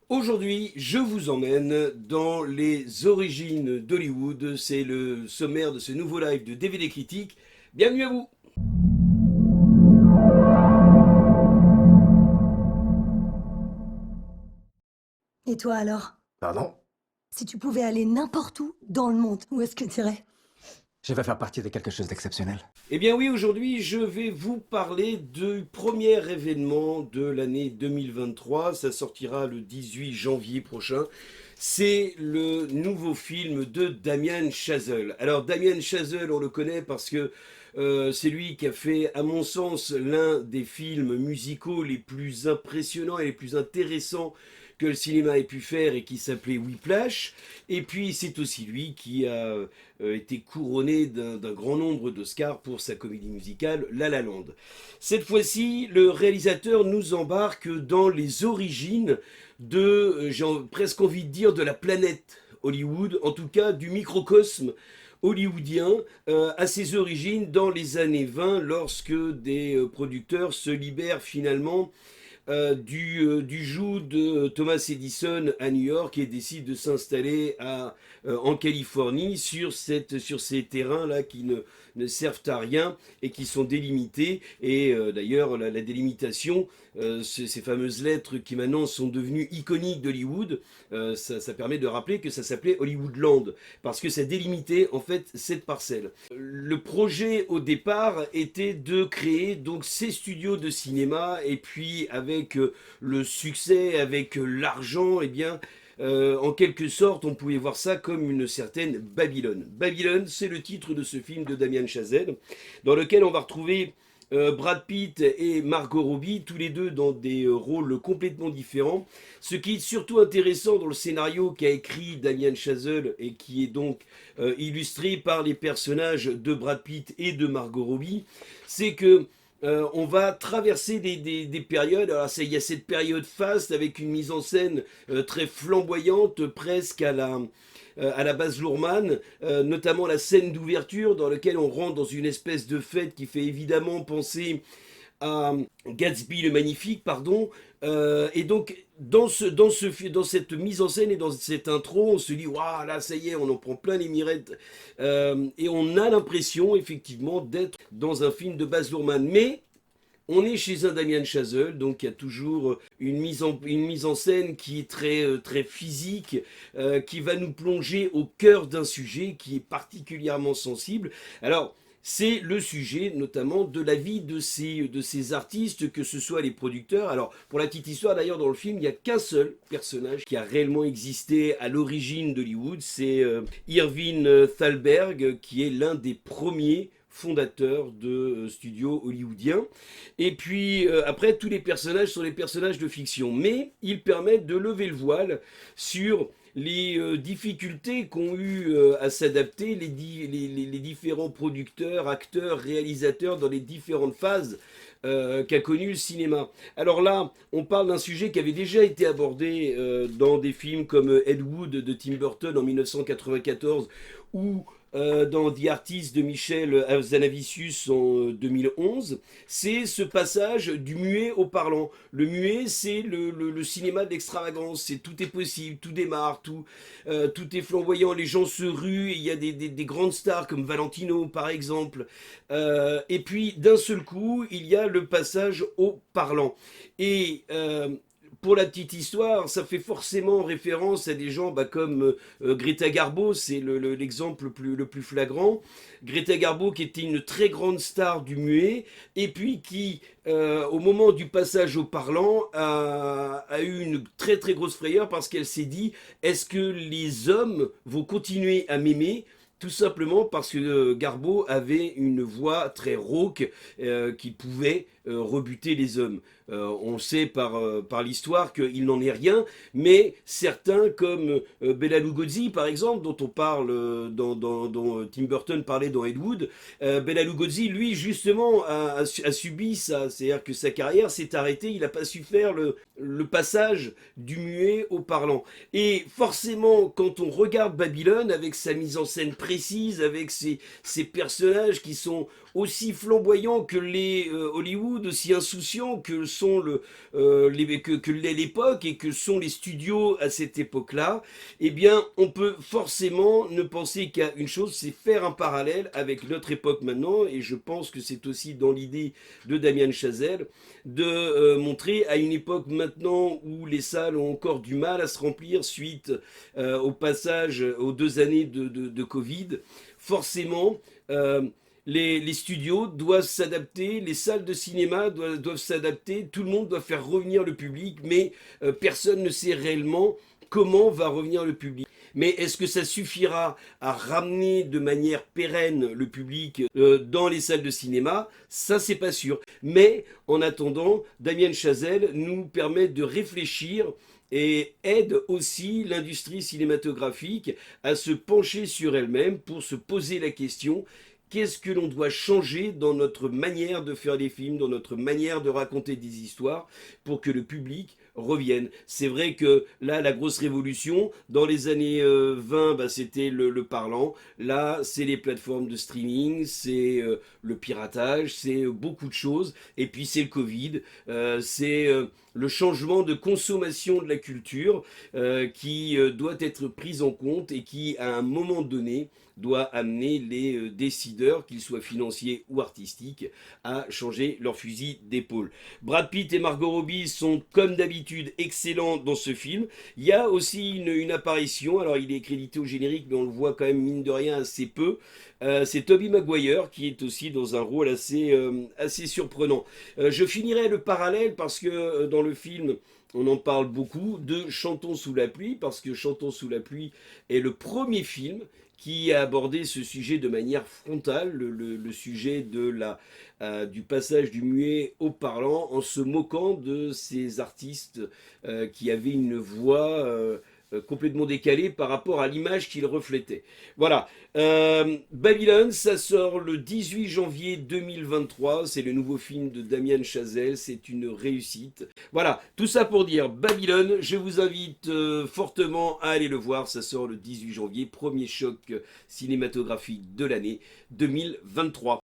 Aujourd'hui, je vous emmène dans les origines d'Hollywood. C'est le sommaire de ce nouveau live de DVD Critique. Bienvenue à vous. Et toi alors? Pardon? Si tu pouvais aller n'importe où dans le monde, où est-ce que tu irais? Je vais faire partie de quelque chose d'exceptionnel. Eh bien oui, aujourd'hui, je vais vous parler du premier événement de l'année 2023. Ça sortira le 18 janvier prochain. C'est le nouveau film de Damien Chazelle. Alors Damien Chazelle, on le connaît parce que c'est lui qui a fait, à mon sens, l'un des films musicaux les plus impressionnants et les plus intéressants que le cinéma ait pu faire et qui s'appelait Whiplash. Et puis c'est aussi lui qui a été couronné d'un grand nombre d'Oscars pour sa comédie musicale La La Land. Cette fois-ci, le réalisateur nous embarque dans les origines de, j'ai presque envie de dire, de la planète Hollywood, en tout cas du microcosme hollywoodien, à ses origines dans les années 20, lorsque des producteurs se libèrent finalement du joug de Thomas Edison à New York et décide de s'installer en Californie sur ces terrains-là qui ne servent à rien et qui sont délimités. Et d'ailleurs, la délimitation, ces fameuses lettres qui maintenant sont devenues iconiques d'Hollywood, ça permet de rappeler que ça s'appelait Hollywoodland, parce que ça délimitait en fait cette parcelle. Le projet au départ était de créer donc ces studios de cinéma, et puis avec le succès, avec l'argent, eh bien en quelque sorte, on pouvait voir ça comme une certaine Babylone. Babylone, c'est le titre de ce film de Damien Chazelle, dans lequel on va retrouver Brad Pitt et Margot Robbie, tous les deux dans des rôles complètement différents. Ce qui est surtout intéressant dans le scénario qu'a écrit Damien Chazelle et qui est donc illustré par les personnages de Brad Pitt et de Margot Robbie, c'est que on va traverser des périodes. Alors il y a cette période faste avec une mise en scène très flamboyante, presque à la Baz Luhrmann, notamment la scène d'ouverture dans laquelle on rentre dans une espèce de fête qui fait évidemment penser à Gatsby le Magnifique, pardon. Et donc, dans cette mise en scène et dans cette intro, on se dit, waouh, là, ça y est, on en prend plein les mirettes. Et on a l'impression, effectivement, d'être dans un film de Baz Luhrmann. Mais on est chez un Damien Chazelle, donc il y a toujours une mise en scène qui est très physique, qui va nous plonger au cœur d'un sujet qui est particulièrement sensible. Alors, c'est le sujet notamment de la vie de ces artistes, que ce soit les producteurs. Alors, pour la petite histoire, d'ailleurs, dans le film, il n'y a qu'un seul personnage qui a réellement existé à l'origine d'Hollywood, c'est Irving Thalberg, qui est l'un des premiers fondateurs de studios hollywoodiens. Et puis après, tous les personnages sont des personnages de fiction, mais ils permettent de lever le voile sur les difficultés qu'ont eu à s'adapter les différents producteurs, acteurs, réalisateurs dans les différentes phases qu'a connu le cinéma. Alors là, on parle d'un sujet qui avait déjà été abordé dans des films comme Ed Wood de Tim Burton en 1994 ou dans The Artist de Michel Hazanavicius en 2011, c'est ce passage du muet au parlant. Le muet, c'est le cinéma d'extravagance, c'est tout est possible, tout démarre, tout est flamboyant, les gens se ruent, et il y a des grandes stars comme Valentino par exemple. Et puis d'un seul coup, il y a le passage au parlant. Et pour la petite histoire, ça fait forcément référence à des gens comme Greta Garbo, c'est l'exemple le plus flagrant. Greta Garbo qui était une très grande star du muet et puis qui, au moment du passage au parlant, a eu une très grosse frayeur parce qu'elle s'est dit, est-ce que les hommes vont continuer à m'aimer tout simplement parce que Garbo avait une voix très rauque qui pouvait rebuter les hommes. On sait par l'histoire qu'il n'en est rien, mais certains comme Bela Lugosi par exemple, dont on parle dont Tim Burton parlait dans Ed Wood, Bela Lugosi lui justement a subi ça, c'est-à-dire que sa carrière s'est arrêtée, il n'a pas su faire le passage du muet au parlant. Et forcément, quand on regarde Babylone avec sa mise en scène précise, avec ses personnages qui sont aussi flamboyants que les Hollywood, aussi insouciants que sont que l'est l'époque et que sont les studios à cette époque-là, eh bien, on peut forcément ne penser qu'à une chose, c'est faire un parallèle avec notre époque maintenant, et je pense que c'est aussi dans l'idée de Damien Chazelle de montrer à une époque maintenant où les salles ont encore du mal à se remplir suite au passage aux 2 années de Covid, forcément, les studios doivent s'adapter, les salles de cinéma doivent s'adapter, tout le monde doit faire revenir le public, mais personne ne sait réellement comment va revenir le public. Mais est-ce que ça suffira à ramener de manière pérenne le public dans les salles de cinéma? Ça, c'est pas sûr. Mais en attendant, Damien Chazelle nous permet de réfléchir et aide aussi l'industrie cinématographique à se pencher sur elle-même pour se poser la question: qu'est-ce que l'on doit changer dans notre manière de faire des films, dans notre manière de raconter des histoires pour que le public revienne? C'est vrai que là, la grosse révolution, dans les années 20, bah, c'était le parlant. Là, c'est les plateformes de streaming, c'est le piratage, c'est beaucoup de choses. Et puis, c'est le Covid, c'est le changement de consommation de la culture qui doit être pris en compte et qui, à un moment donné, doit amener les décideurs, qu'ils soient financiers ou artistiques, à changer leur fusil d'épaule. Brad Pitt et Margot Robbie sont, comme d'habitude, excellents dans ce film. Il y a aussi une apparition, alors il est crédité au générique, mais on le voit quand même, mine de rien, assez peu. C'est Tobey Maguire qui est aussi dans un rôle assez surprenant. Je finirai le parallèle parce que dans le film, on en parle beaucoup de Chantons sous la pluie, parce que Chantons sous la pluie est le premier film qui a abordé ce sujet de manière frontale, le sujet du passage du muet au parlant, en se moquant de ces artistes qui avaient une voix complètement décalée par rapport à l'image qu'ils reflétaient. Voilà. Babylone, ça sort le 18 janvier 2023. C'est le nouveau film de Damien Chazelle. C'est une réussite. Voilà, tout ça pour dire Babylone. Je vous invite fortement à aller le voir. Ça sort le 18 janvier. Premier choc cinématographique de l'année 2023.